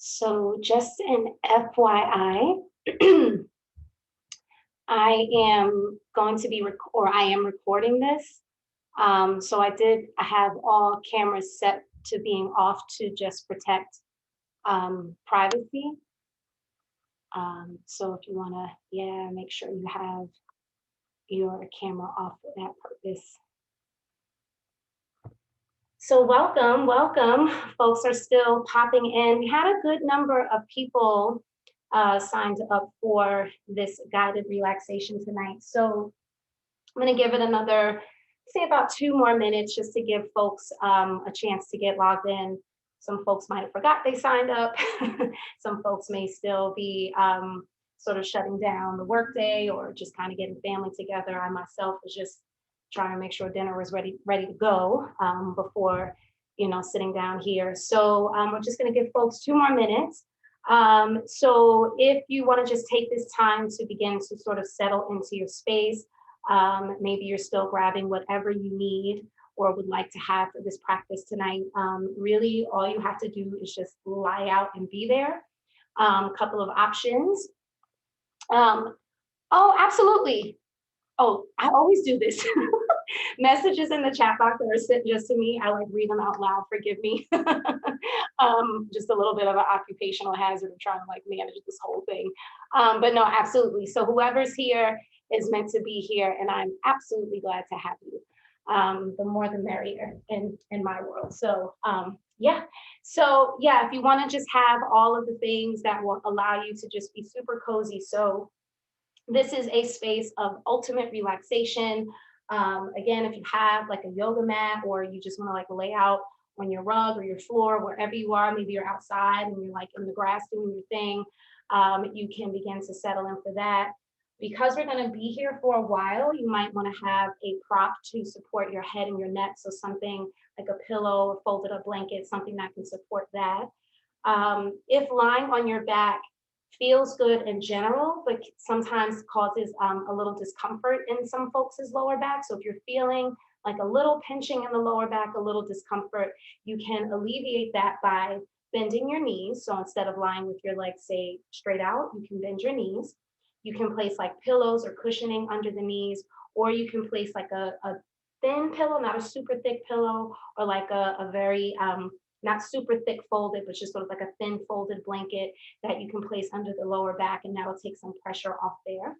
So just an FYI, I am going to be or I am recording this. So I have all cameras set to being off to just protect privacy. So if you want to, yeah, make sure you have your camera off for that purpose. So welcome, welcome. Folks are still popping in. We had a good number of people signed up for this guided relaxation tonight. So I'm going to give it another, say about 2 more minutes just to give folks a chance to get logged in. Some folks might have forgot they signed up. Some folks may still be sort of shutting down the workday or just kind of getting family together. I myself was just trying to make sure dinner was ready to go before sitting down here. So we're just going to give folks 2 more minutes. So if you want to just take this time to begin to sort of settle into your space, maybe you're still grabbing whatever you need or would like to have for this practice tonight. Really, all you have to do is just lie out and be there. Couple of options. Oh, absolutely. Oh, I always do this. Messages in the chat box that are sent just to me, I like read them out loud, forgive me. Just a little bit of an occupational hazard of trying to like manage this whole thing. But no, absolutely. So whoever's here is meant to be here, and I'm absolutely glad to have you. The more the merrier in my world. So yeah. So yeah, if you want to just have all of the things that will allow you to just be super cozy. So this is a space of ultimate relaxation. Again, if you have like a yoga mat or you just want to like lay out on your rug or your floor, wherever you are, maybe you're outside and you're like in the grass doing your thing, you can begin to settle in for that. Because we're going to be here for a while, you might want to have a prop to support your head and your neck. So something like a pillow, a folded up blanket, something that can support that. If lying on your back feels good in general, but sometimes causes a little discomfort in some folks' lower back. So if you're feeling like a little pinching in the lower back, a little discomfort, you can alleviate that by bending your knees. So instead of lying with your legs, say, straight out, you can bend your knees. You can place like pillows or cushioning under the knees, or you can place like a thin pillow, not a super thick pillow, or like a very not super thick folded, but just sort of like a thin folded blanket that you can place under the lower back, and that'll take some pressure off there.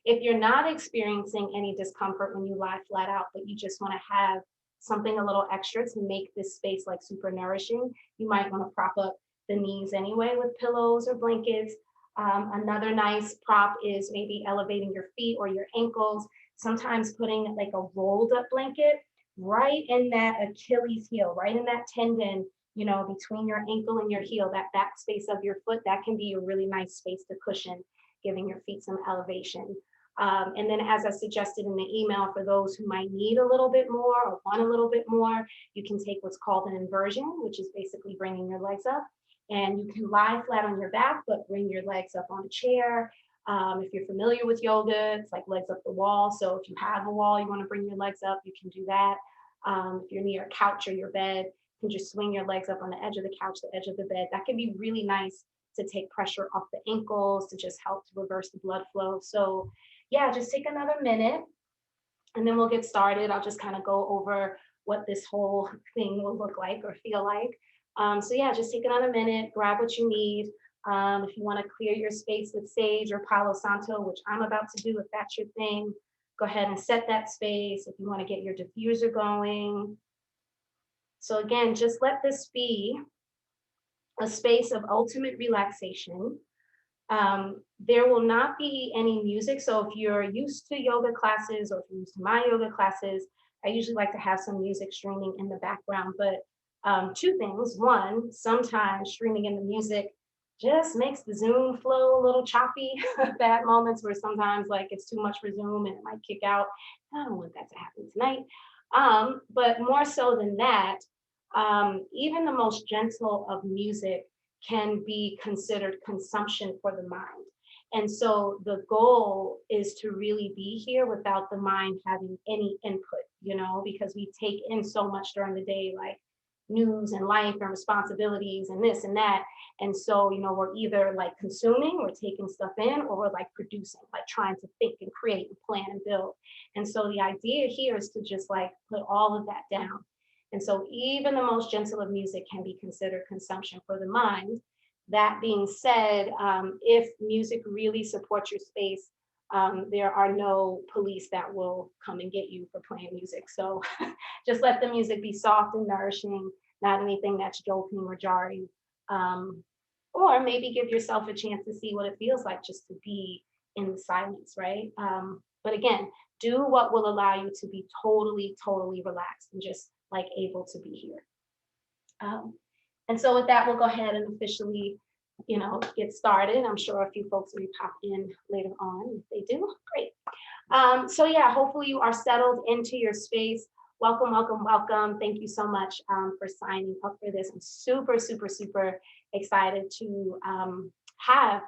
If you're not experiencing any discomfort when you lie flat out, but you just want to have something a little extra to make this space like super nourishing, you might want to prop up the knees anyway with pillows or blankets. Another nice prop is maybe elevating your feet or your ankles, sometimes putting like a rolled up blanket right in that Achilles heel, right in that tendon, between your ankle and your heel, that back space of your foot, that can be a really nice space to cushion, giving your feet some elevation. And then as I suggested in the email, for those who might need a little bit more or want a little bit more, you can take what's called an inversion, which is basically bringing your legs up. And you can lie flat on your back, but bring your legs up on a chair. If you're familiar with yoga, it's like legs up the wall. So if you have a wall, you want to bring your legs up, you can do that. If you're near a couch or your bed, you can just swing your legs up on the edge of the couch, the edge of the bed. That can be really nice to take pressure off the ankles, to just help to reverse the blood flow. So yeah, just take another minute and then we'll get started. I'll just kind of go over what this whole thing will look like or feel like. So yeah, just take another minute, grab what you need. If you want to clear your space with sage or Palo Santo, which I'm about to do, if that's your thing, go ahead and set that space. If you want to get your diffuser going. So again, just let this be a space of ultimate relaxation. There will not be any music. So if you're used to yoga classes or if you're used to my yoga classes, I usually like to have some music streaming in the background. But two things. One, sometimes streaming in the music just makes the Zoom flow a little choppy. Bad moments where sometimes like it's too much for Zoom and it might kick out. I don't want that to happen tonight. But more so than that, even the most gentle of music can be considered consumption for the mind. And so the goal is to really be here without the mind having any input, because we take in so much during the day, like news and life and responsibilities and this and that. And so, we're either like consuming or taking stuff in, or we're like producing, like trying to think and create and plan and build. And so the idea here is to just like put all of that down. And so even the most gentle of music can be considered consumption for the mind. That being said, if music really supports your space, there are no police that will come and get you for playing music. So just let the music be soft and nourishing, not anything that's jolting or jarring. Or maybe give yourself a chance to see what it feels like just to be in the silence, right? But again, do what will allow you to be totally, totally relaxed and just like able to be here. And so with that, we'll go ahead and officially, get started. I'm sure a few folks will pop in later on. If they do, great. So yeah, hopefully you are settled into your space. Welcome, welcome, welcome. Thank you so much for signing up for this. I'm super, super, super excited to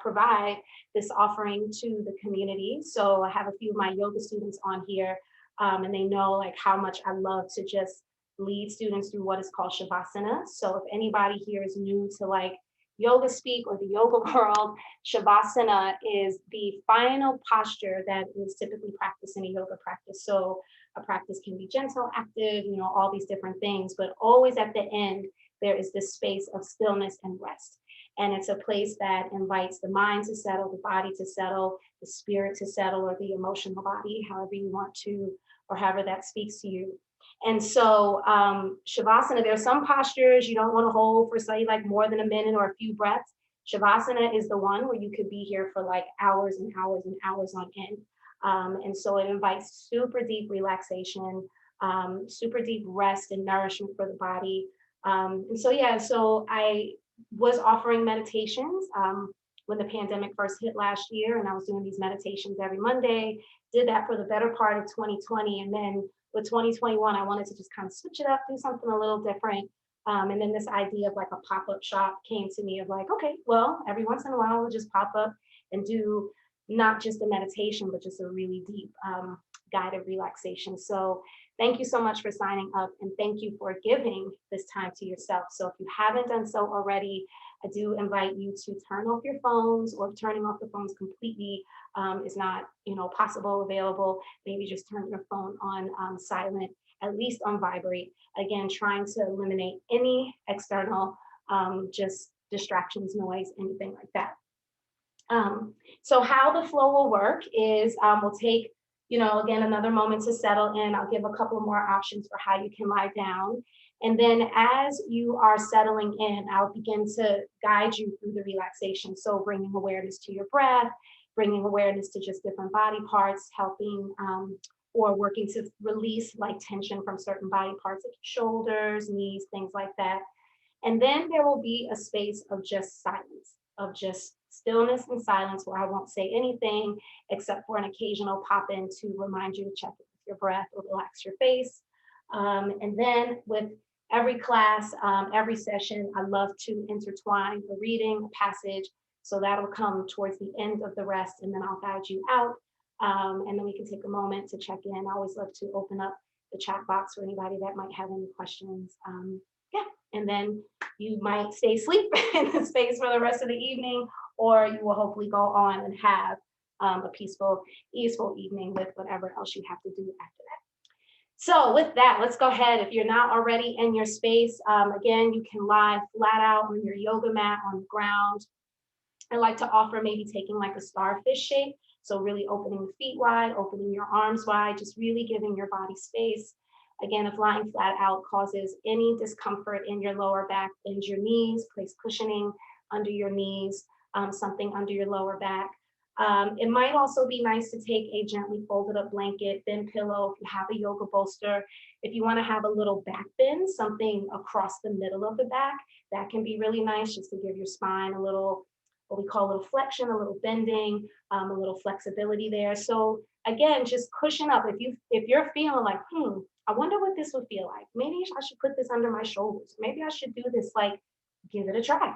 provide this offering to the community. So I have a few of my yoga students on here, and they know like how much I love to just lead students through what is called Shavasana. So if anybody here is new to like yoga speak or the yoga world, Shavasana is the final posture that is typically practiced in a yoga practice. So a practice can be gentle, active, all these different things, but always at the end, there is this space of stillness and rest. And it's a place that invites the mind to settle, the body to settle, the spirit to settle, or the emotional body, however you want to, or however that speaks to you. And so Shavasana, there are some postures you don't want to hold for say like more than a minute or a few breaths. Shavasana is the one where you could be here for like hours and hours and hours on end. And so it invites super deep relaxation, super deep rest and nourishment for the body. And so, yeah, so I was offering meditations when the pandemic first hit last year, and I was doing these meditations every Monday, did that for the better part of 2020. And then with 2021, I wanted to just kind of switch it up, do something a little different. And then this idea of like a pop-up shop came to me of like, okay, well, every once in a while, we'll just pop up and do not just a meditation, but just a really deep guided relaxation. So thank you so much for signing up, and thank you for giving this time to yourself. So if you haven't done so already, I do invite you to turn off your phones, or turning off the phones completely is not, possible, available. Maybe just turn your phone on silent, at least on vibrate. Again, trying to eliminate any external just distractions, noise, anything like that. So how the flow will work is we'll take, again, another moment to settle in. I'll give a couple more options for how you can lie down. And then as you are settling in, I'll begin to guide you through the relaxation. So bringing awareness to your breath, bringing awareness to just different body parts, helping or working to release like tension from certain body parts, like shoulders, knees, things like that. And then there will be a space of just silence, of just stillness and silence, where I won't say anything except for an occasional pop in to remind you to check with your breath or relax your face. And then with every class, every session, I love to intertwine a reading, a passage. So that'll come towards the end of the rest, and then I'll guide you out. And then we can take a moment to check in. I always love to open up the chat box for anybody that might have any questions. And then you might stay asleep in the space for the rest of the evening, or you will hopefully go on and have a peaceful, easeful evening with whatever else you have to do after that. So with that, let's go ahead. If you're not already in your space, again, you can lie flat out on your yoga mat on the ground. I like to offer maybe taking like a starfish shape. So really opening the feet wide, opening your arms wide, just really giving your body space. Again, if lying flat out causes any discomfort in your lower back, bend your knees, place cushioning under your knees, something under your lower back. It might also be nice to take a gently folded up blanket, thin pillow, if you have a yoga bolster. If you want to have a little back bend, something across the middle of the back, that can be really nice just to give your spine a little, what we call a little flexion, a little bending, a little flexibility there. So again, just cushion up. If you're feeling like, I wonder what this would feel like. Maybe I should put this under my shoulders. Maybe I should do this, like, give it a try.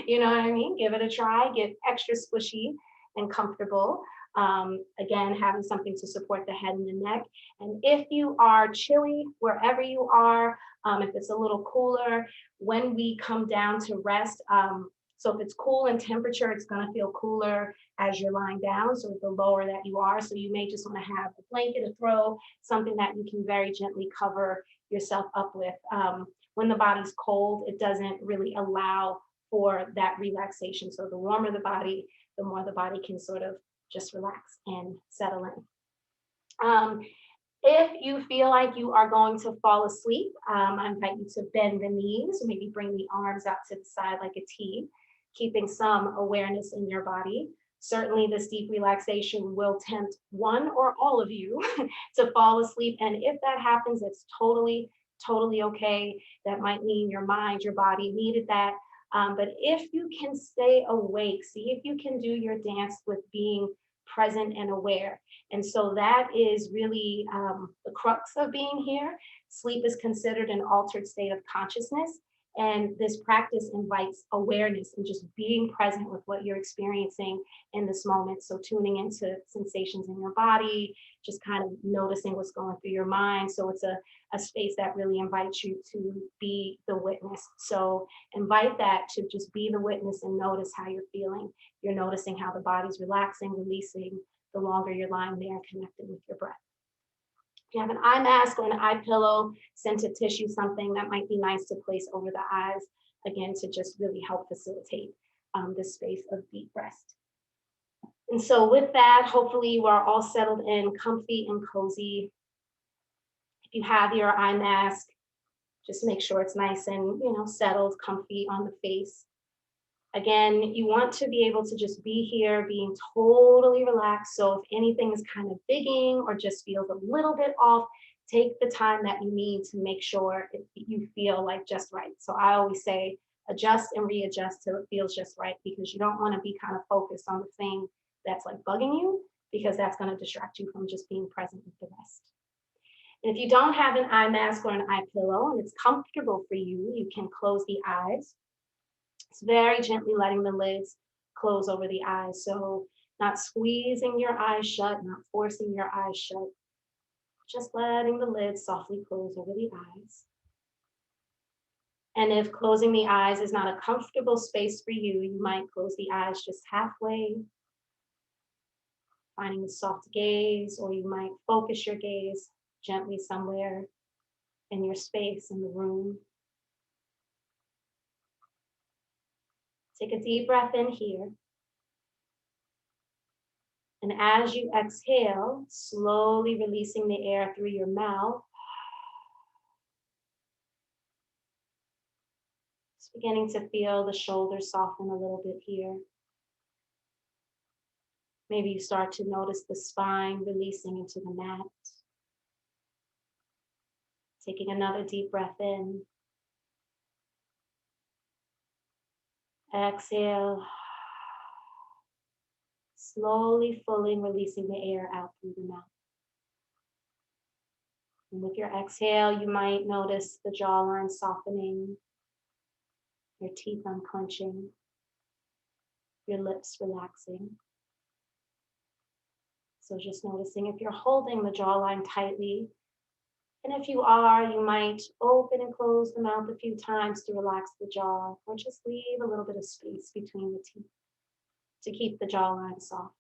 You know what I mean? Give it a try, get extra squishy and comfortable. Again, having something to support the head and the neck. And if you are chilly, wherever you are, if it's a little cooler, when we come down to rest, so if it's cool in temperature, it's going to feel cooler as you're lying down. So the lower that you are, so you may just want to have a blanket, a throw, something that you can very gently cover yourself up with. When the body's cold, it doesn't really allow for that relaxation. So the warmer the body, the more the body can sort of just relax and settle in. If you feel like you are going to fall asleep, I invite you to bend the knees, maybe bring the arms out to the side like a T, keeping some awareness in your body. Certainly this deep relaxation will tempt one or all of you to fall asleep. And if that happens, it's totally okay. That might mean your mind, your body needed that. But if you can stay awake, see if you can do your dance with being present and aware. And so that is really the crux of being here. Sleep is considered an altered state of consciousness. And this practice invites awareness and just being present with what you're experiencing in this moment. So tuning into sensations in your body, just kind of noticing what's going through your mind. So it's a space that really invites you to be the witness. So invite that to just be the witness and notice how you're feeling. You're noticing how the body's relaxing, releasing the longer you're lying there, connecting with your breath. If you have an eye mask or an eye pillow, scented tissue, something that might be nice to place over the eyes, again, to just really help facilitate this space of deep rest. And so with that, hopefully you are all settled in, comfy and cozy. If you have your eye mask, just make sure it's nice and settled, comfy on the face. Again, you want to be able to just be here, being totally relaxed. So if anything is kind of digging or just feels a little bit off, take the time that you need to make sure you feel like just right. So I always say adjust and readjust till it feels just right, because you don't want to be kind of focused on the thing that's like bugging you, because that's going to distract you from just being present with the rest. And if you don't have an eye mask or an eye pillow and it's comfortable for you, you can close the eyes. It's very gently letting the lids close over the eyes. So not squeezing your eyes shut, not forcing your eyes shut, just letting the lids softly close over the eyes. And if closing the eyes is not a comfortable space for you, you might close the eyes just halfway, finding a soft gaze, or you might focus your gaze gently somewhere in your space in the room. Take a deep breath in here. And as you exhale, slowly releasing the air through your mouth, just beginning to feel the shoulders soften a little bit here. Maybe you start to notice the spine releasing into the mat. Taking another deep breath in. Exhale. Slowly, fully releasing the air out through the mouth. And with your exhale, you might notice the jawline softening, your teeth unclenching, your lips relaxing. So just noticing if you're holding the jawline tightly. And if you are, you might open and close the mouth a few times to relax the jaw, or just leave a little bit of space between the teeth to keep the jawline soft.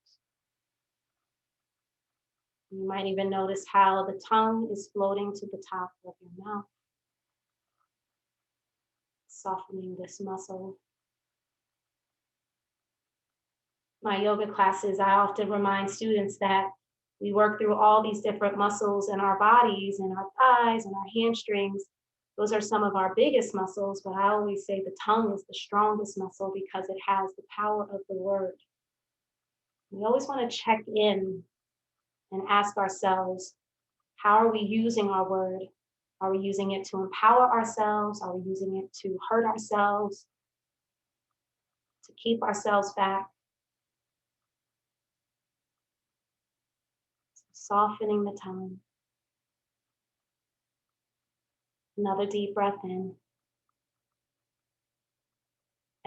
You might even notice how the tongue is floating to the top of your mouth, softening this muscle. My yoga classes, I often remind students that we work through all these different muscles in our bodies, in our thighs and our hamstrings. Those are some of our biggest muscles, but I always say the tongue is the strongest muscle because it has the power of the word. We always want to check in and ask ourselves, how are we using our word? Are we using it to empower ourselves? Are we using it to hurt ourselves? To keep ourselves back? Softening the tongue. Another deep breath in.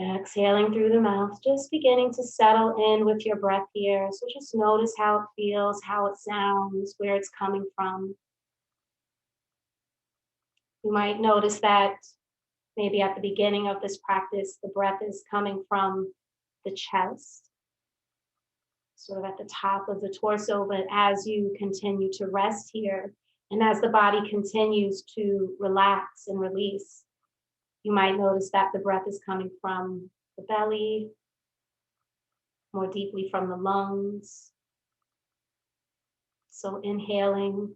Exhaling through the mouth, just beginning to settle in with your breath here. So just notice how it feels, how it sounds, where it's coming from. You might notice that maybe at the beginning of this practice, the breath is coming from the chest, sort of at the top of the torso. But as you continue to rest here, and as the body continues to relax and release, you might notice that the breath is coming from the belly, more deeply from the lungs. So inhaling,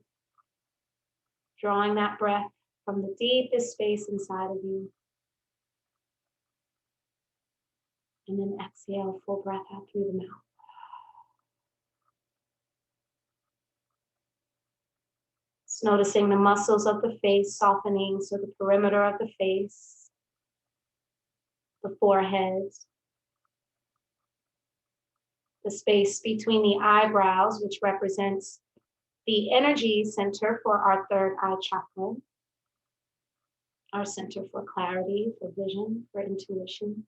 drawing that breath from the deepest space inside of you. And then exhale, full breath out through the mouth. Just noticing the muscles of the face softening, so the perimeter of the face, the forehead, the space between the eyebrows, which represents the energy center for our third eye chakra, our center for clarity, for vision, for intuition.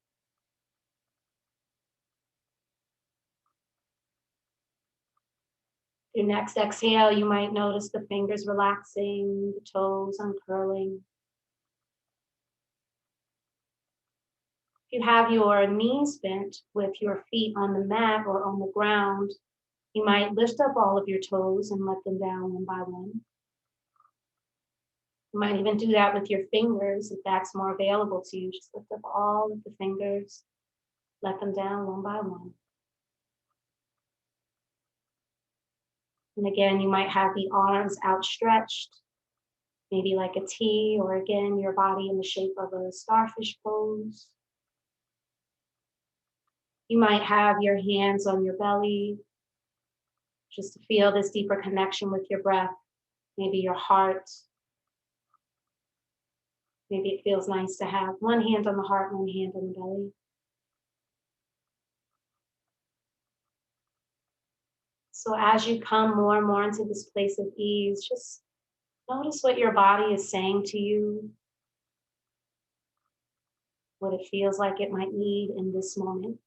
Your next exhale, you might notice the fingers relaxing, the toes uncurling. If you have your knees bent with your feet on the mat or on the ground, you might lift up all of your toes and let them down one by one. You might even do that with your fingers if that's more available to you. Just lift up all of the fingers, let them down one by one. And again, you might have the arms outstretched, maybe like a T, or again, your body in the shape of a starfish pose. You might have your hands on your belly, just to feel this deeper connection with your breath, maybe your heart. Maybe it feels nice to have one hand on the heart, one hand on the belly. So as you come more and more into this place of ease, just notice what your body is saying to you, what it feels like it might need in this moment.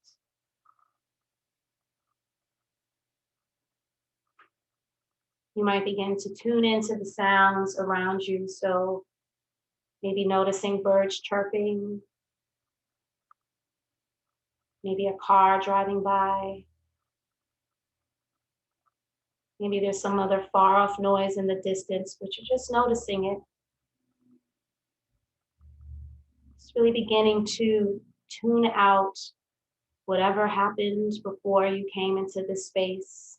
You might begin to tune into the sounds around you. So maybe noticing birds chirping, maybe a car driving by. Maybe there's some other far off noise in the distance, but you're just noticing it. Just really beginning to tune out whatever happened before you came into this space.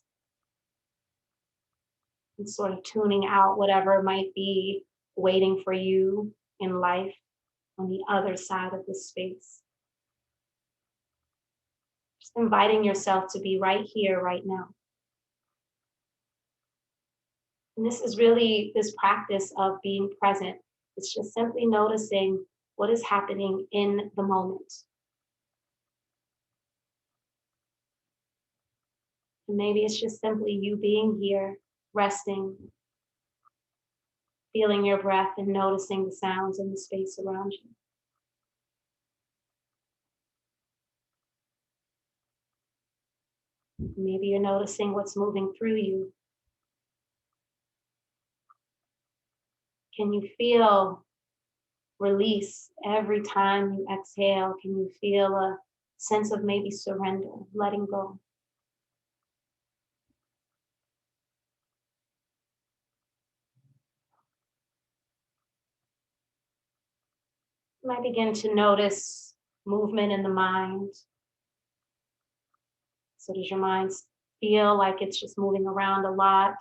And sort of tuning out whatever might be waiting for you in life on the other side of this space. Just inviting yourself to be right here, right now. And this is really this practice of being present. It's just simply noticing what is happening in the moment. And maybe it's just simply you being here, resting, feeling your breath and noticing the sounds in the space around you. Maybe you're noticing what's moving through you. Can you feel release every time you exhale? Can you feel a sense of maybe surrender, letting go? You might begin to notice movement in the mind. So does your mind feel like it's just moving around a lot?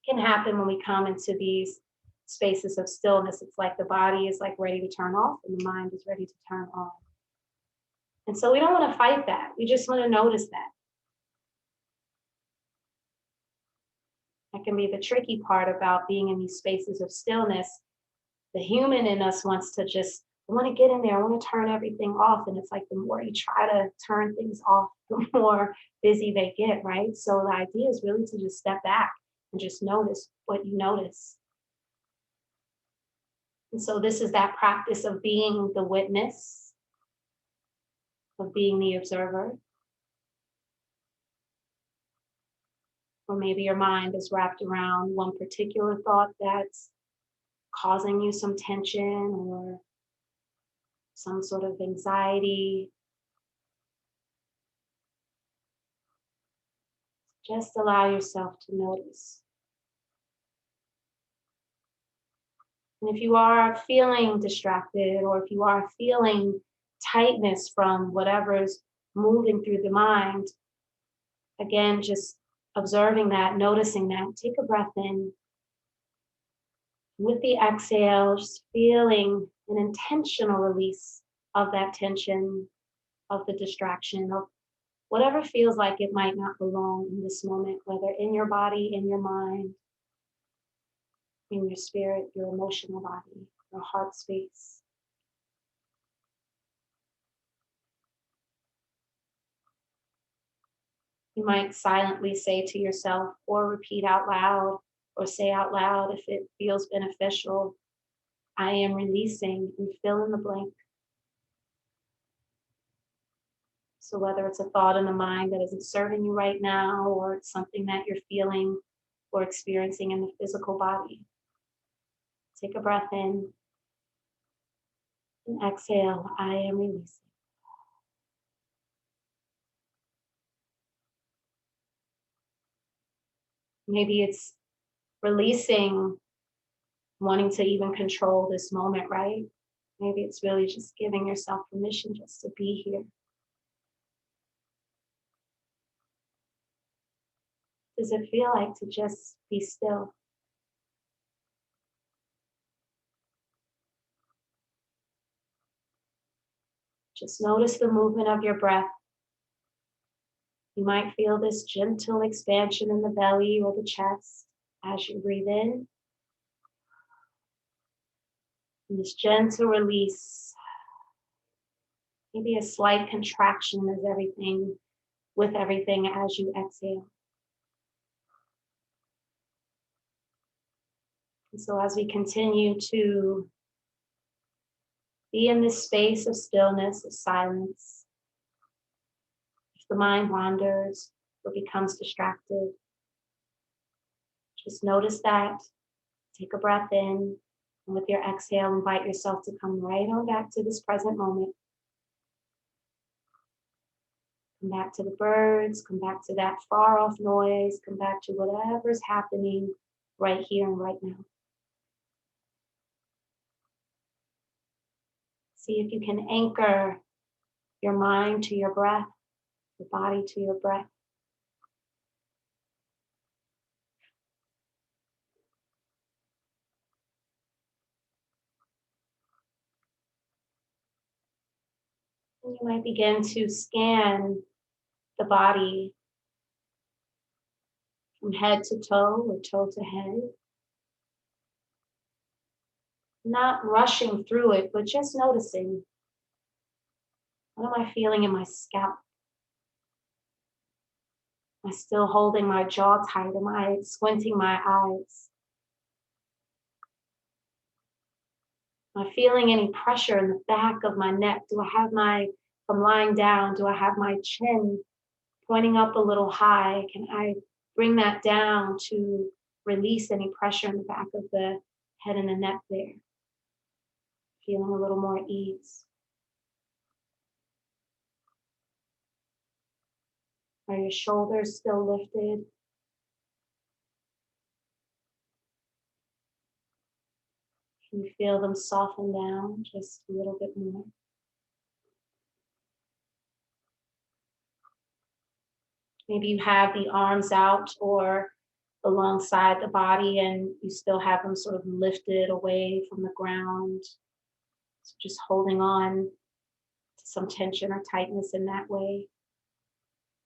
It can happen when we come into these spaces of stillness. It's like the body is like ready to turn off and the mind is ready to turn on. And so we don't want to fight that. We just want to notice that. That can be the tricky part about being in these spaces of stillness. The human in us wants to just, I want to get in there, I want to turn everything off. And it's like the more you try to turn things off, the more busy they get, right? So the idea is really to just step back and just notice what you notice. And so this is that practice of being the witness, of being the observer. Or maybe your mind is wrapped around one particular thought that's causing you some tension or some sort of anxiety. Just allow yourself to notice. And if you are feeling distracted or if you are feeling tightness from whatever's moving through the mind, again, just observing that, noticing that, take a breath in. With the exhale, just feeling an intentional release of that tension, of the distraction, of whatever feels like it might not belong in this moment, whether in your body, in your mind, in your spirit, your emotional body, your heart space. You might silently say to yourself or repeat out loud or say out loud if it feels beneficial, I am releasing, and fill in the blank. So whether it's a thought in the mind that isn't serving you right now, or it's something that you're feeling or experiencing in the physical body, take a breath in and exhale, I am releasing. Maybe it's releasing wanting to even control this moment, right? Maybe it's really just giving yourself permission just to be here. Does it feel like to just be still? Just notice the movement of your breath. You might feel this gentle expansion in the belly or the chest as you breathe in. And this gentle release, maybe a slight contraction as everything, with everything as you exhale. And so as we continue to be in this space of stillness, of silence, if the mind wanders or becomes distracted, just notice that. Take a breath in, and with your exhale, invite yourself to come right on back to this present moment. Come back to the birds, come back to that far off noise, come back to whatever's happening right here and right now. See if you can anchor your mind to your breath, your body to your breath. And you might begin to scan the body from head to toe or toe to head. Not rushing through it, but just noticing, what am I feeling in my scalp? Am I still holding my jaw tight? Am I squinting my eyes? Am I feeling any pressure in the back of my neck? Do I have if I'm lying down, do I have my chin pointing up a little high? Can I bring that down to release any pressure in the back of the head and the neck there? Feeling a little more ease. Are your shoulders still lifted? Can you feel them soften down just a little bit more? Maybe you have the arms out or alongside the body and you still have them sort of lifted away from the ground. So just holding on to some tension or tightness in that way.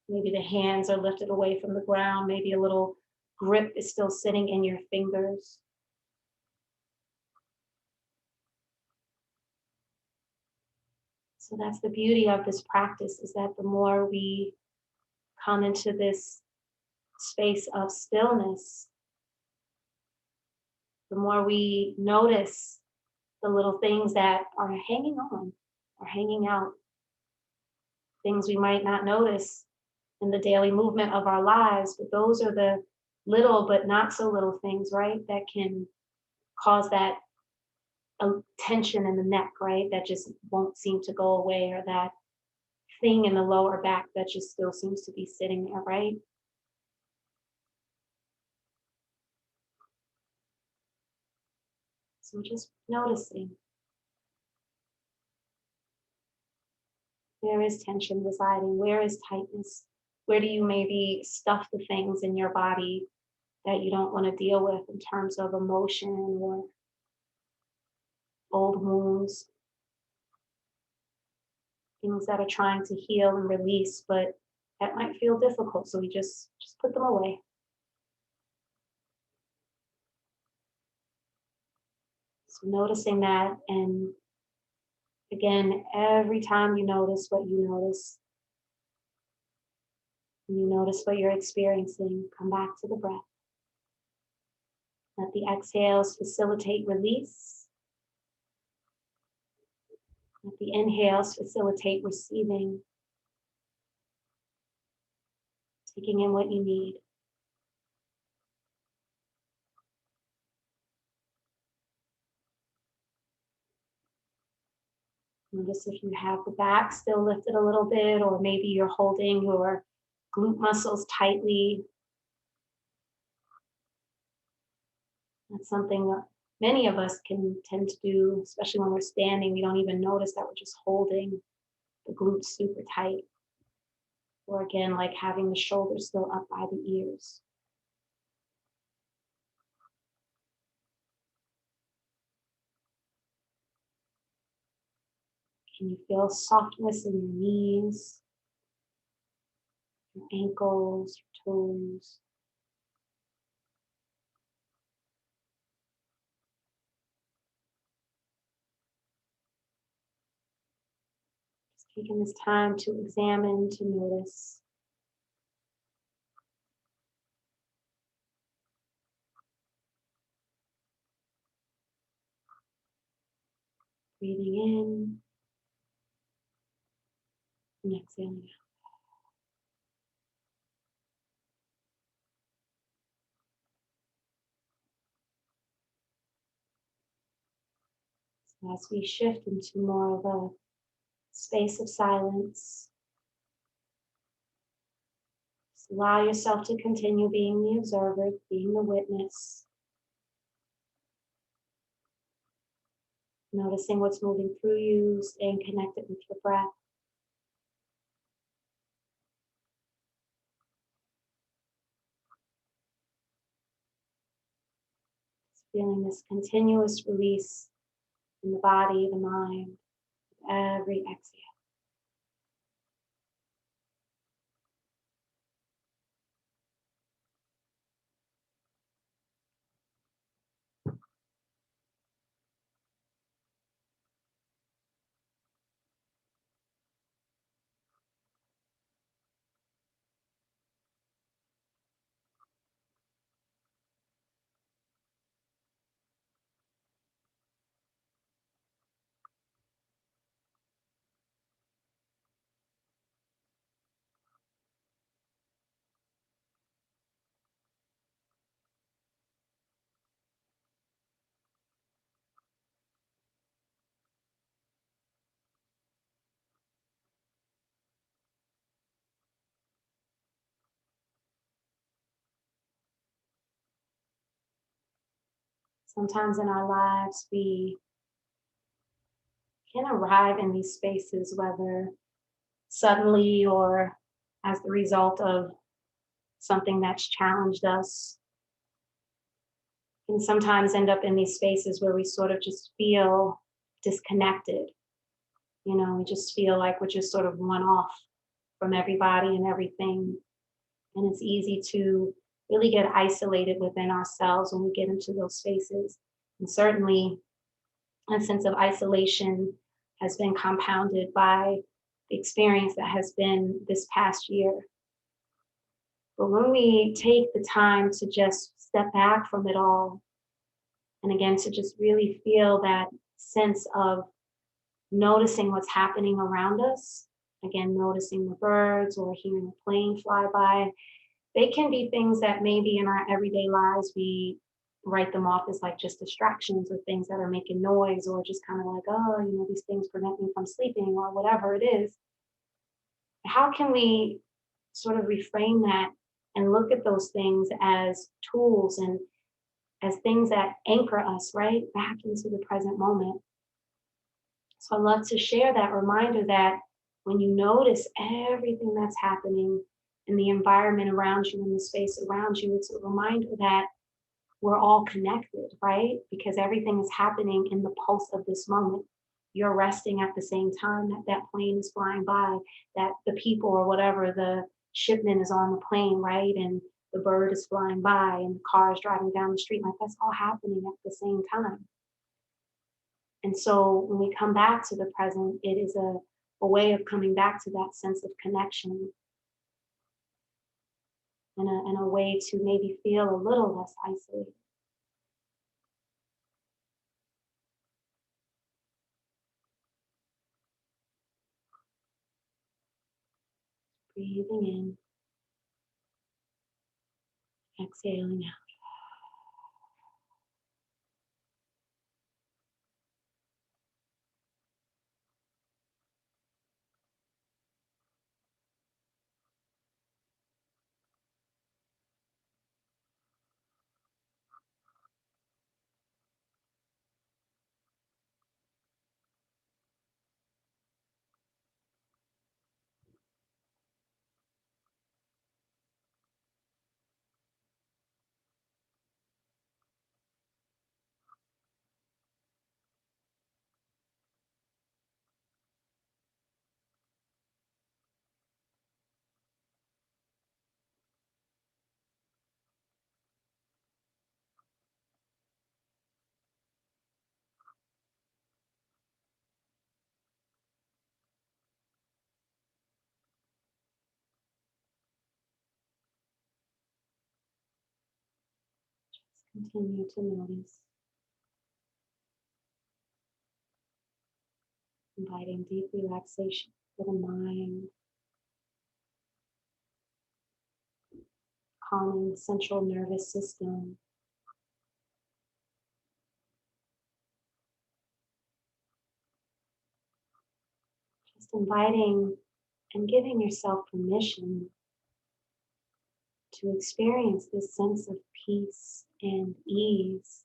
Maybe the hands are lifted away from the ground. Maybe a little grip is still sitting in your fingers. So that's the beauty of this practice, is that the more we come into this space of stillness, the more we notice the little things that are hanging on or hanging out, things we might not notice in the daily movement of our lives, but those are the little but not so little things, right? That can cause that tension in the neck, right? That just won't seem to go away, or that thing in the lower back that just still seems to be sitting there, right? So just noticing, where is tension residing? Where is tightness? Where do you maybe stuff the things in your body that you don't want to deal with in terms of emotion or old wounds, things that are trying to heal and release, but that might feel difficult. So we just put them away. So noticing that, and again, every time you notice what you notice, and you notice what you're experiencing, come back to the breath. Let the exhales facilitate release. Let the inhales facilitate receiving, taking in what you need. Notice if you have the back still lifted a little bit, or maybe you're holding your glute muscles tightly. That's something that many of us can tend to do, especially when we're standing. We don't even notice that we're just holding the glutes super tight. Or again, like having the shoulders still up by the ears. Can you feel softness in your knees, your ankles, your toes? Just taking this time to examine, to notice. Breathing in and exhaling out. So as we shift into more of a space of silence, just allow yourself to continue being the observer, being the witness, noticing what's moving through you, staying connected with your breath. Just feeling this continuous release in the body, the mind, every exhale. Sometimes in our lives, we can arrive in these spaces, whether suddenly or as the result of something that's challenged us. Can sometimes end up in these spaces where we sort of just feel disconnected. We just feel like we're just sort of one off from everybody and everything. And it's easy to really get isolated within ourselves when we get into those spaces. And certainly, a sense of isolation has been compounded by the experience that has been this past year. But when we take the time to just step back from it all And again, to just really feel that sense of noticing what's happening around us. Again, noticing the birds or hearing a plane fly by. They can be things that maybe in our everyday lives we write them off as like just distractions or things that are making noise or just kind of like, oh, these things prevent me from sleeping or whatever it is. How can we sort of reframe that and look at those things as tools and as things that anchor us right back into the present moment? So I love to share that reminder that when you notice everything that's happening in the environment around you, in the space around you, it's a reminder that we're all connected, right? Because everything is happening in the pulse of this moment. You're resting at the same time that that plane is flying by, that the people or whatever, the shipment is on the plane, right? And the bird is flying by and the car is driving down the street. Like that's all happening at the same time. And so when we come back to the present, it is a way of coming back to that sense of connection and a way to maybe feel a little less isolated. Breathing in, exhaling out. Just continue to notice, inviting deep relaxation for the mind, calming the central nervous system, just inviting and giving yourself permission to experience this sense of peace and ease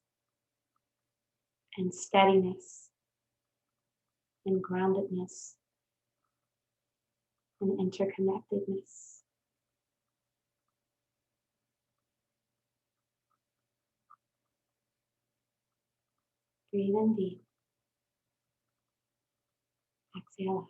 and steadiness and groundedness and interconnectedness. Breathe in deep, exhale out.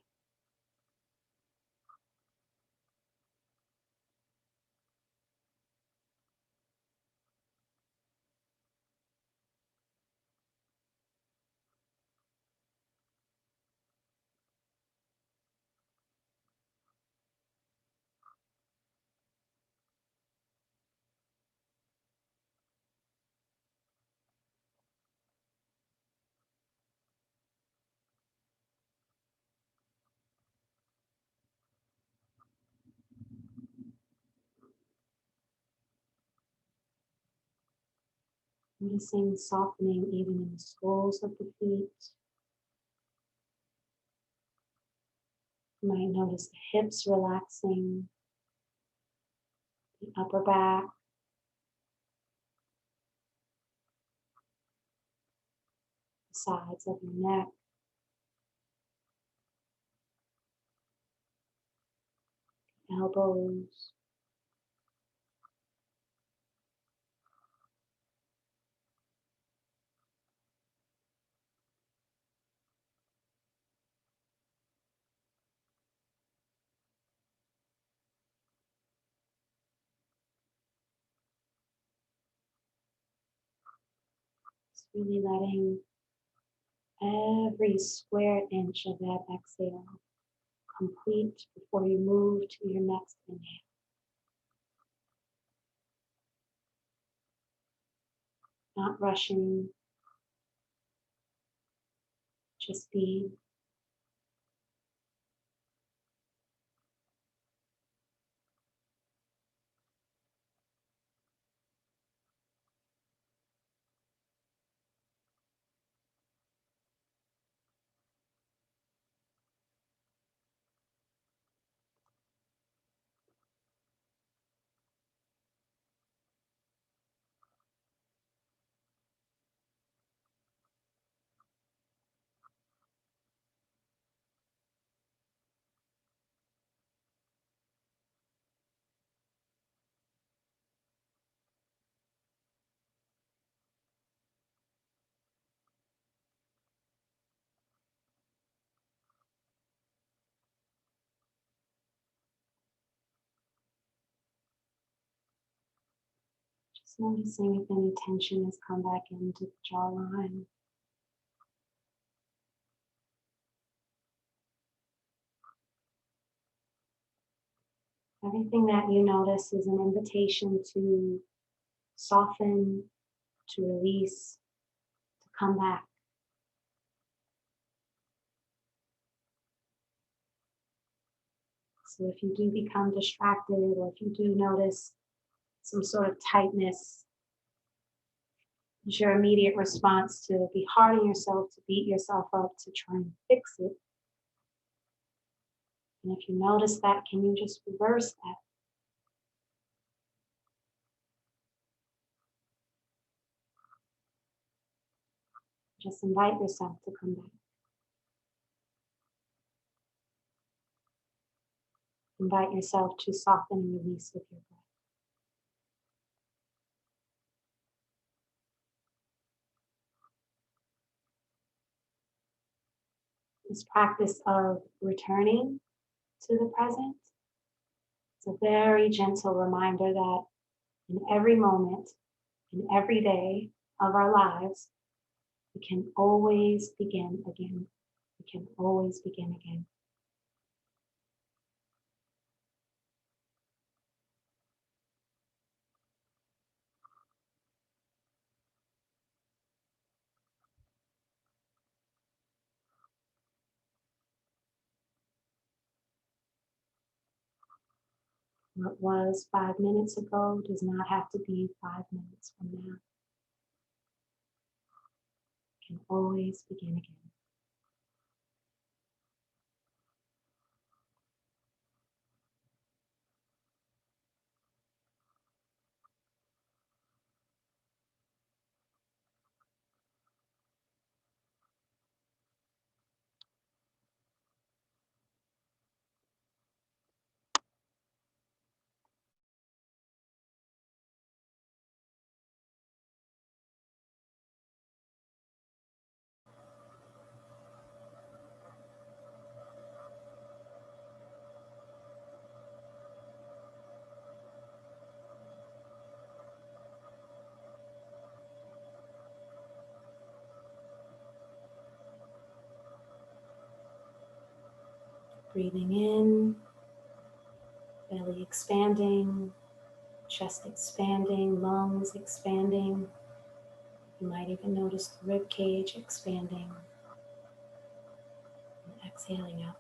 Noticing softening even in the soles of the feet. You might notice the hips relaxing, the upper back, the sides of your neck, elbows, just really letting every square inch of that exhale complete before you move to your next inhale. Not rushing, Just be. Just noticing if any tension has come back into the jawline. Everything that you notice is an invitation to soften, to release, to come back. So if you do become distracted, or if you do notice some sort of tightness, it's your immediate response to be hard on yourself, to beat yourself up, to try and fix it. And if you notice that, can you just reverse that? Just invite yourself to come back. Invite yourself to soften and release with your breath. This practice of returning to the present, it's a very gentle reminder that in every moment, in every day of our lives, we can always begin again. We can always begin again. What was 5 minutes ago does not have to be 5 minutes from now. We can always begin again. Breathing in, belly expanding, chest expanding, lungs expanding. You might even notice the rib cage expanding. And exhaling out.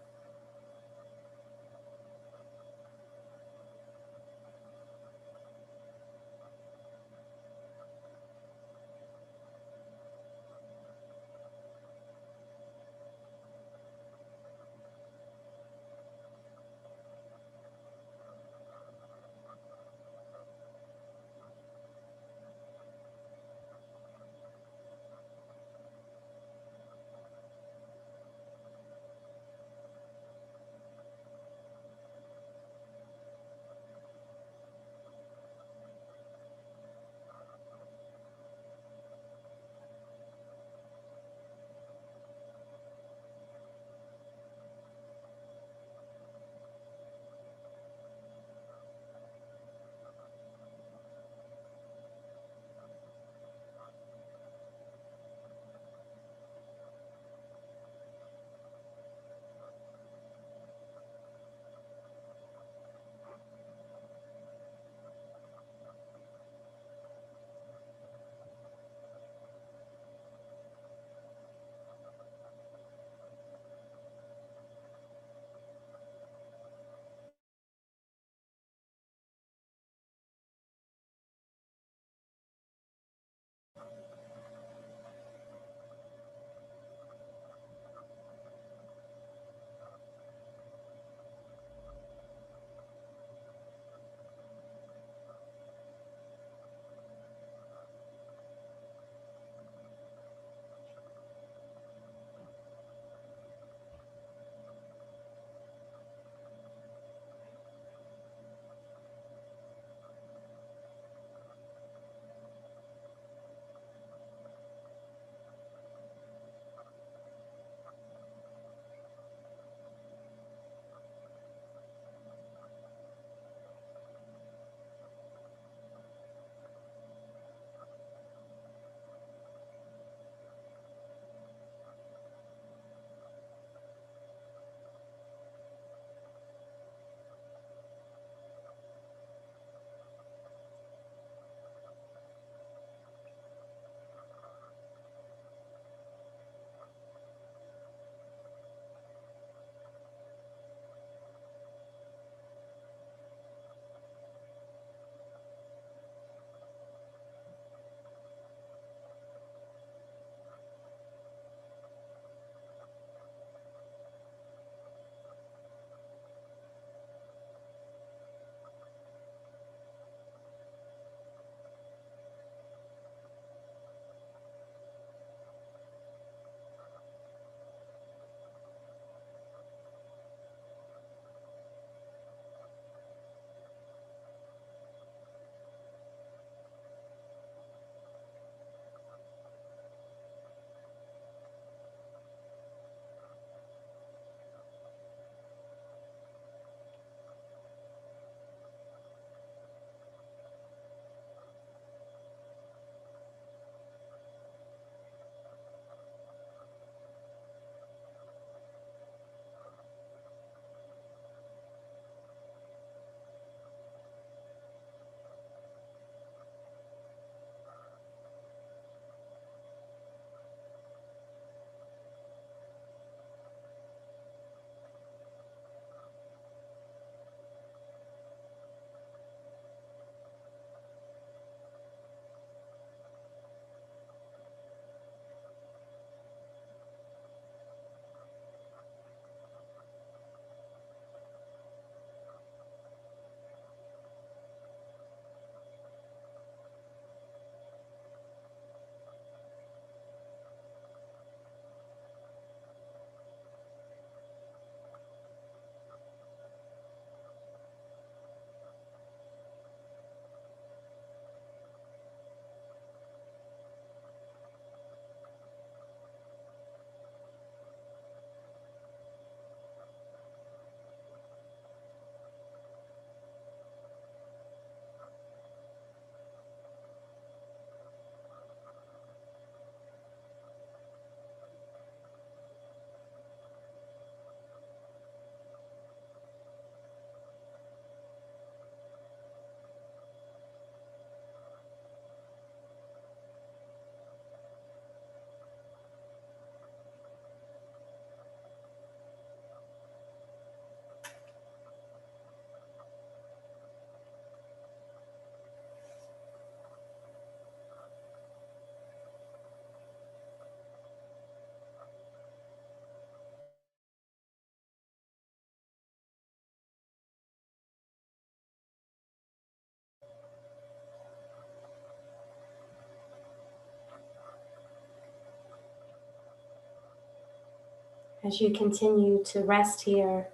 As you continue to rest here,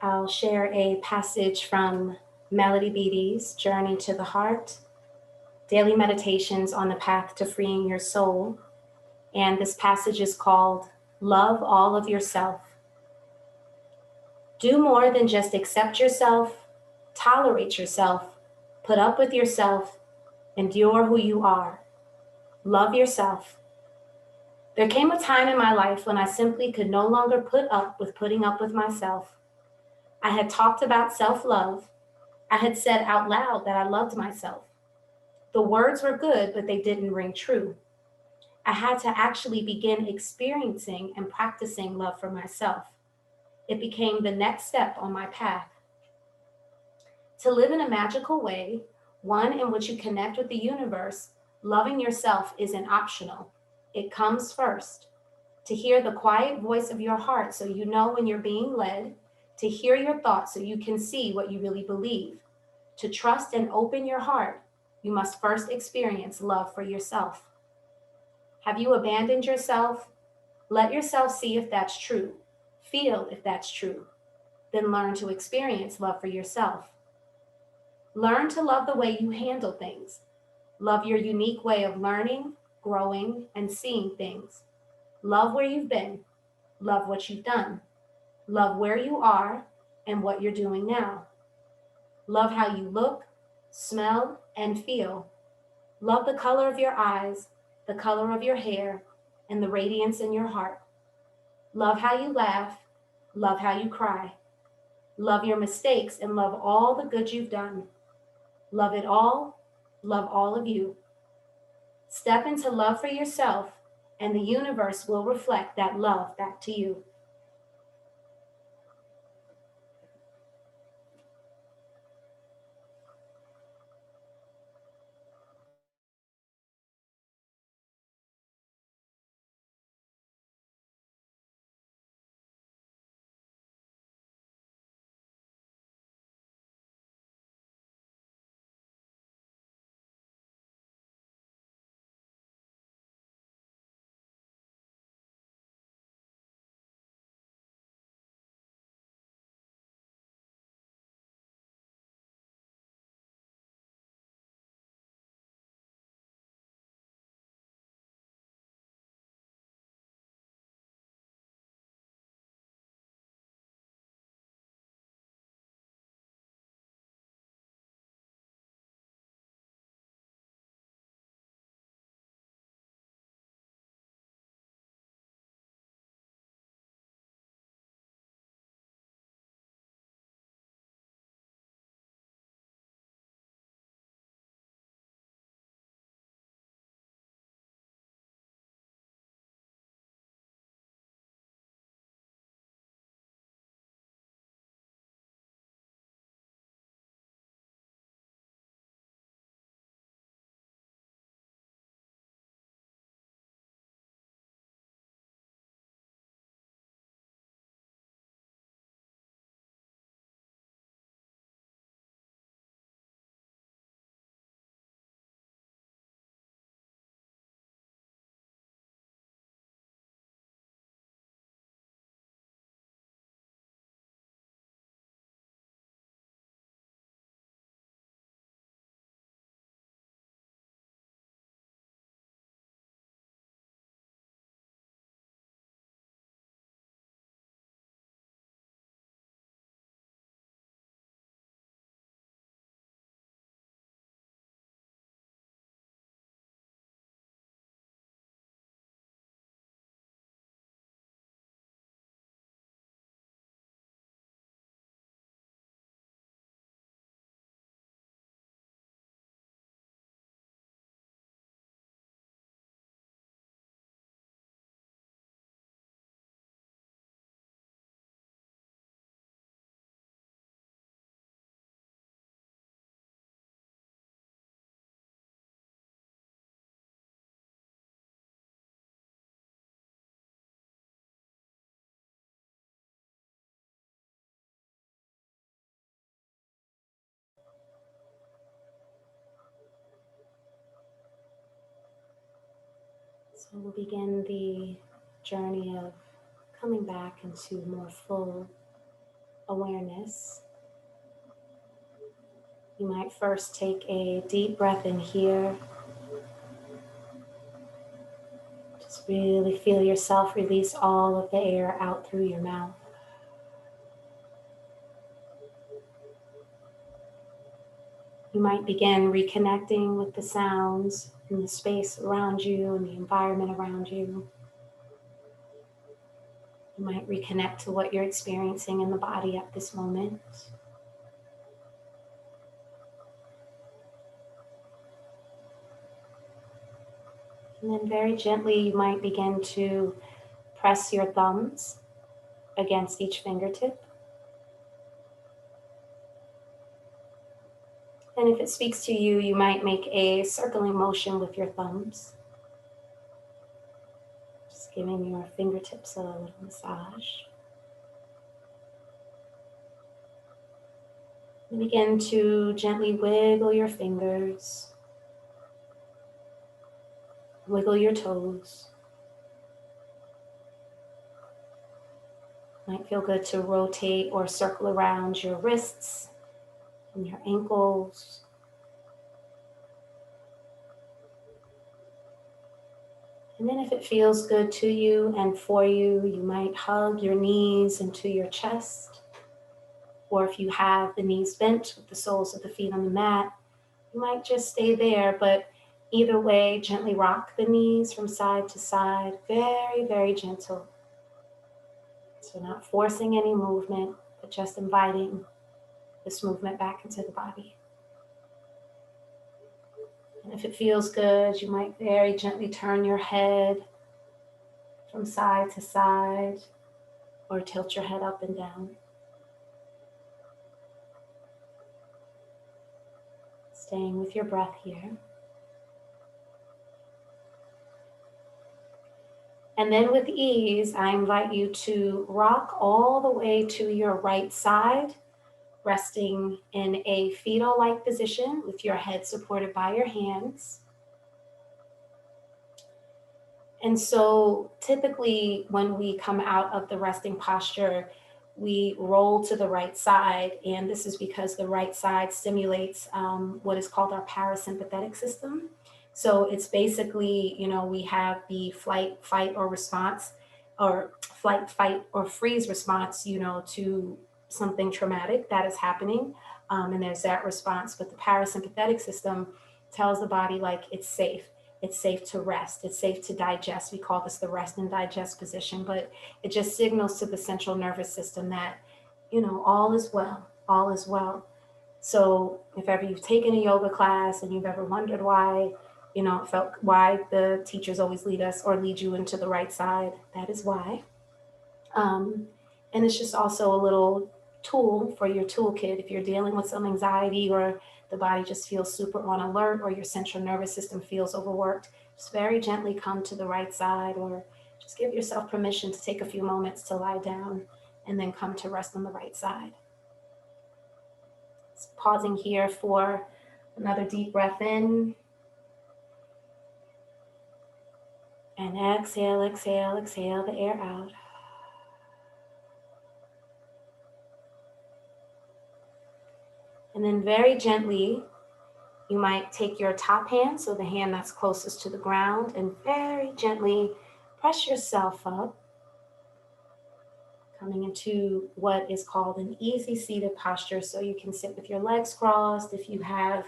I'll share a passage from Melody Beattie's Journey to the Heart, Daily Meditations on the Path to Freeing Your Soul. And this passage is called Love All of Yourself. Do more than just accept yourself, tolerate yourself, put up with yourself, endure who you are. Love yourself. There came a time in my life when I simply could no longer put up with putting up with myself. I had talked about self-love. I had said out loud that I loved myself. The words were good, but they didn't ring true. I had to actually begin experiencing and practicing love for myself. It became the next step on my path. To live in a magical way, one in which you connect with the universe, loving yourself isn't optional. It comes first. To hear the quiet voice of your heart so you know when you're being led, to hear your thoughts so you can see what you really believe. To trust and open your heart, you must first experience love for yourself. Have you abandoned yourself? Let yourself see if that's true. Feel if that's true. Then learn to experience love for yourself. Learn to love the way you handle things. Love your unique way of learning, growing, and seeing things. Love where you've been. Love what you've done. Love where you are and what you're doing now. Love how you look, smell, and feel. Love the color of your eyes, the color of your hair, and the radiance in your heart. Love how you laugh. Love how you cry. Love your mistakes and love all the good you've done. Love it all. Love all of you. Step into love for yourself, and the universe will reflect that love back to you. So we'll begin the journey of coming back into more full awareness. You might first take a deep breath in here. Just really feel yourself release all of the air out through your mouth. You might begin reconnecting with the sounds in the space around you and the environment around you. You might reconnect to what you're experiencing in the body at this moment. And then very gently, you might begin to press your thumbs against each fingertip. And if it speaks to you, you might make a circling motion with your thumbs. Just giving your fingertips a little massage. And begin to gently wiggle your fingers. Wiggle your toes. Might feel good to rotate or circle around your wrists and your ankles. And then if it feels good to you and for you, you might hug your knees into your chest. Or if you have the knees bent with the soles of the feet on the mat, you might just stay there. But either way, gently rock the knees from side to side. Very, very gentle. So not forcing any movement, but just inviting this movement back into the body. And if it feels good, you might very gently turn your head from side to side or tilt your head up and down. Staying with your breath here. And then with ease, I invite you to rock all the way to your right side, resting in a fetal-like position with your head supported by your hands. And so typically when we come out of the resting posture, we roll to the right side. And this is because the right side stimulates what is called our parasympathetic system. So it's basically, we have the flight, fight, or response, or flight, fight, or freeze response, to something traumatic that is happening. And there's that response. But the parasympathetic system tells the body like it's safe. It's safe to rest. It's safe to digest. We call this the rest and digest position, but it just signals to the central nervous system that, all is well, all is well. So if ever you've taken a yoga class and you've ever wondered why, why the teachers always lead us or lead you into the right side, that is why. And it's just also a little tool for your toolkit if you're dealing with some anxiety or the body just feels super on alert or your central nervous system feels overworked. Just very gently come to the right side or just give yourself permission to take a few moments to lie down and then come to rest on the right side. So pausing here for another deep breath in. And exhale, exhale, exhale the air out. And then very gently, you might take your top hand, so the hand that's closest to the ground, and very gently press yourself up, coming into what is called an easy seated posture. So you can sit with your legs crossed. If you have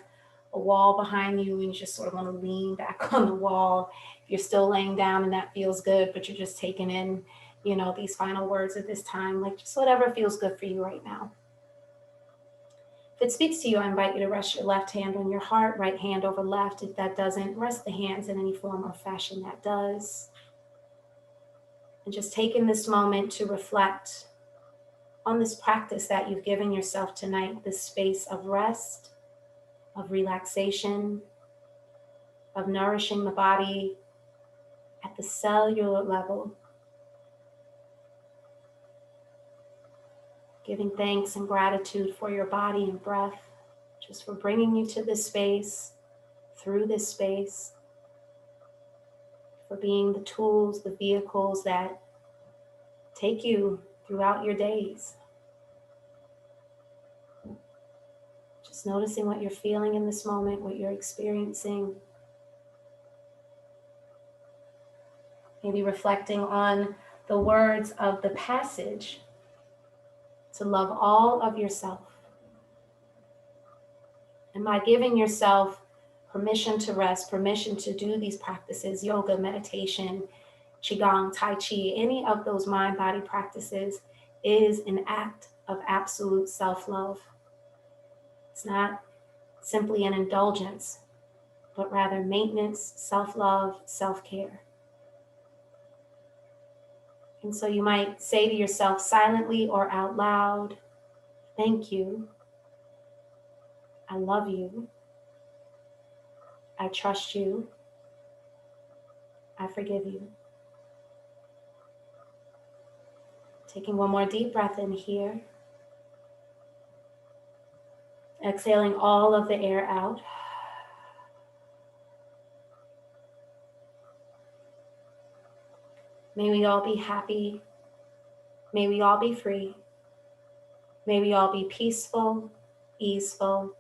a wall behind you and you just sort of want to lean back on the wall, if you're still laying down and that feels good, but you're just taking in, these final words at this time, like just whatever feels good for you right now. If it speaks to you, I invite you to rest your left hand on your heart, right hand over left. If that doesn't, rest the hands in any form or fashion that does. And just taking this moment to reflect on this practice that you've given yourself tonight, this space of rest, of relaxation, of nourishing the body at the cellular level. Giving thanks and gratitude for your body and breath, just for bringing you to this space, through this space, for being the tools, the vehicles that take you throughout your days. Just noticing what you're feeling in this moment, what you're experiencing. Maybe reflecting on the words of the passage to love all of yourself. And by giving yourself permission to rest, permission to do these practices, yoga, meditation, qigong, tai chi, any of those mind-body practices is an act of absolute self-love. It's not simply an indulgence, but rather maintenance, self-love, self-care. And so you might say to yourself silently or out loud, thank you. I love you. I trust you. I forgive you. Taking one more deep breath in here. Exhaling all of the air out. May we all be happy. May we all be free. May we all be peaceful, easeful,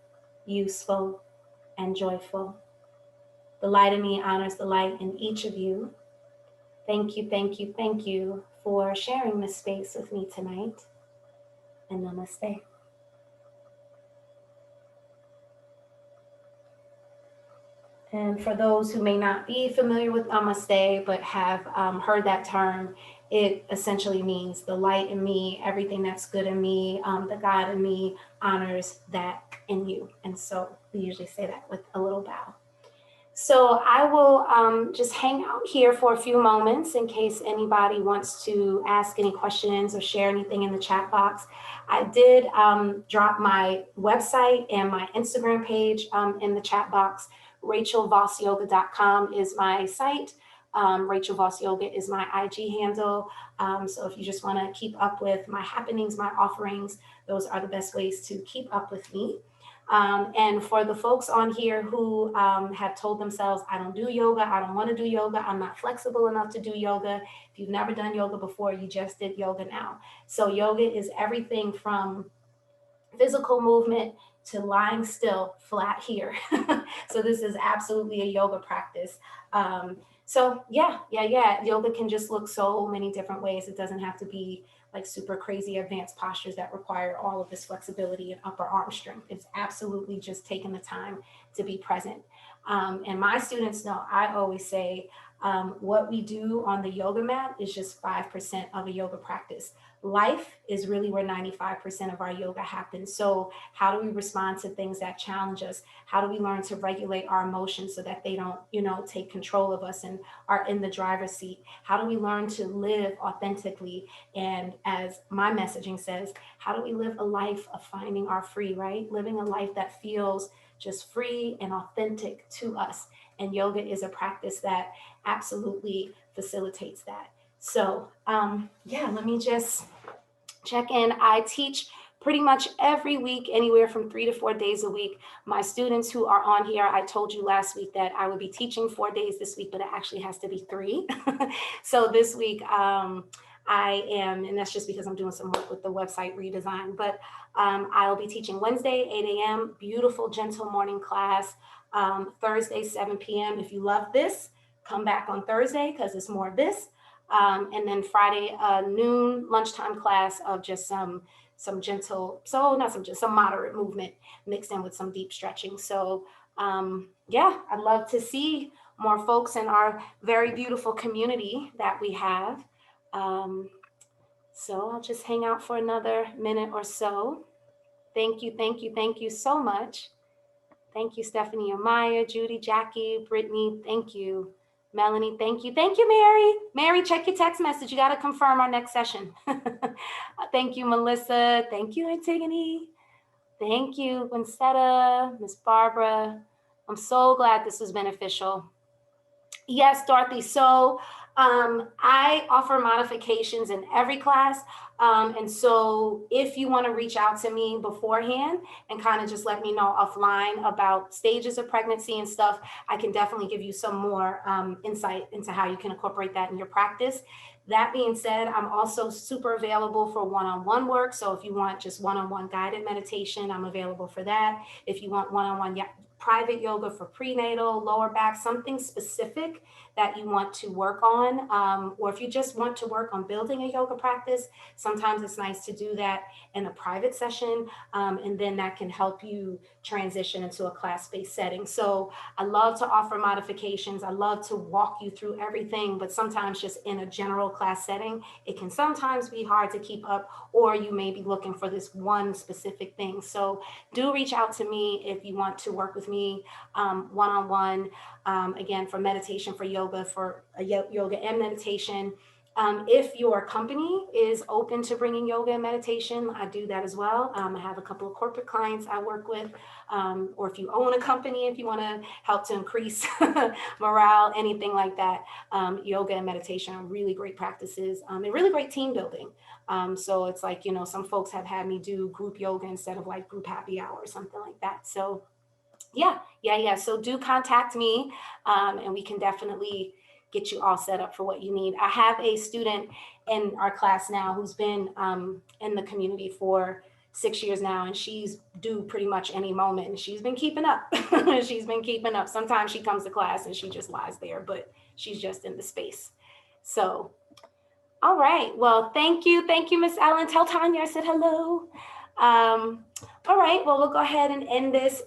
useful, and joyful. The light in me honors the light in each of you. Thank you, thank you, thank you for sharing this space with me tonight. And namaste. And for those who may not be familiar with namaste, but have heard that term, it essentially means the light in me, everything that's good in me, the God in me honors that in you. And so we usually say that with a little bow. So I will just hang out here for a few moments in case anybody wants to ask any questions or share anything in the chat box. I did drop my website and my Instagram page in the chat box. RachelVossYoga.com is my site. Rachel Voss Yoga is my IG handle. So if you just want to keep up with my happenings, my offerings, those are the best ways to keep up with me. And for the folks on here who have told themselves, I don't do yoga, I don't want to do yoga, I'm not flexible enough to do yoga. If you've never done yoga before, you just did yoga now. So yoga is everything from physical movement to lying still flat here. So this is absolutely a yoga practice. So yeah. Yoga can just look so many different ways. It doesn't have to be like super crazy advanced postures that require all of this flexibility and upper arm strength. It's absolutely just taking the time to be present. And my students know, I always say, what we do on the yoga mat is just 5% of a yoga practice. Life is really where 95% of our yoga happens. So how do we respond to things that challenge us? How do we learn to regulate our emotions so that they don't, take control of us and are in the driver's seat? How do we learn to live authentically? And as my messaging says, how do we live a life of finding our free, right? Living a life that feels just free and authentic to us. And yoga is a practice that absolutely facilitates that. So let me just check in. I teach pretty much every week, anywhere from 3 to 4 days a week. My students who are on here, I told you last week that I would be teaching 4 days this week, but it actually has to be 3. So this week I am, and that's just because I'm doing some work with the website redesign, but I'll be teaching Wednesday, 8 a.m., beautiful, gentle morning class, Thursday, 7 p.m. If you love this, come back on Thursday because it's more of this. And then Friday, noon lunchtime class of just some gentle, some moderate movement mixed in with some deep stretching. So I'd love to see more folks in our very beautiful community that we have. So I'll just hang out for another minute or so. Thank you so much. Thank you, Stephanie Amaya, Judy, Jackie, Brittany, thank you. Melanie, thank you. Thank you, Mary. Mary, check your text message. You got to confirm our next session. Thank you, Melissa. Thank you, Antigone. Thank you, Winsetta, Miss Barbara. I'm so glad this was beneficial. Yes, Dorothy. So I offer modifications in every class. And so if you want to reach out to me beforehand and kind of just let me know offline about stages of pregnancy and stuff, I can definitely give you some more insight into how you can incorporate that in your practice. That being said, I'm also super available for one-on-one work. So if you want just one-on-one guided meditation, I'm available for that. If you want one-on-one private yoga for prenatal, lower back, something specific that you want to work on, or if you just want to work on building a yoga practice, sometimes it's nice to do that in a private session, and then that can help you transition into a class-based setting. So I love to offer modifications. I love to walk you through everything, but sometimes just in a general class setting, it can sometimes be hard to keep up, or you may be looking for this one specific thing. So do reach out to me if you want to work with me one-on-one. Again, for meditation, for yoga, for yoga and meditation. If your company is open to bringing yoga and meditation, I do that as well. I have a couple of corporate clients I work with, or if you own a company, if you want to help to increase morale, anything like that, yoga and meditation are really great practices and really great team building. So it's like, some folks have had me do group yoga instead of like group happy hour or something like that. So yeah. So do contact me, and we can definitely get you all set up for what you need. I have a student in our class now who's been in the community for 6 years now, and she's due pretty much any moment, and she's been keeping up. She's been keeping up. Sometimes she comes to class and she just lies there, but she's just in the space. So, all right. Well, thank you. Thank you, Miss Ellen. Tell Tanya I said hello. Um, all right, well, we'll go ahead and end this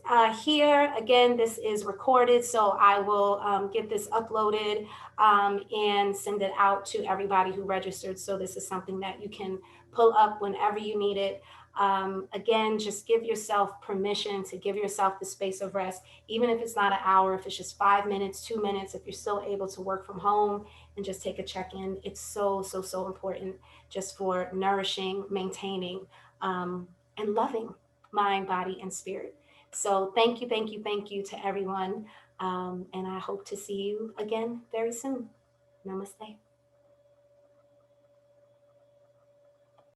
here. Again, this is recorded, so I will get this uploaded and send it out to everybody who registered. So this is something that you can pull up whenever you need it. Again, just give yourself permission to give yourself the space of rest, even if it's not an hour, if it's just 5 minutes, 2 minutes, if you're still able to work from home and just take a check-in. It's so important just for nourishing, maintaining, and loving mind, body, and spirit. So thank you to everyone. And I hope to see you again very soon. Namaste.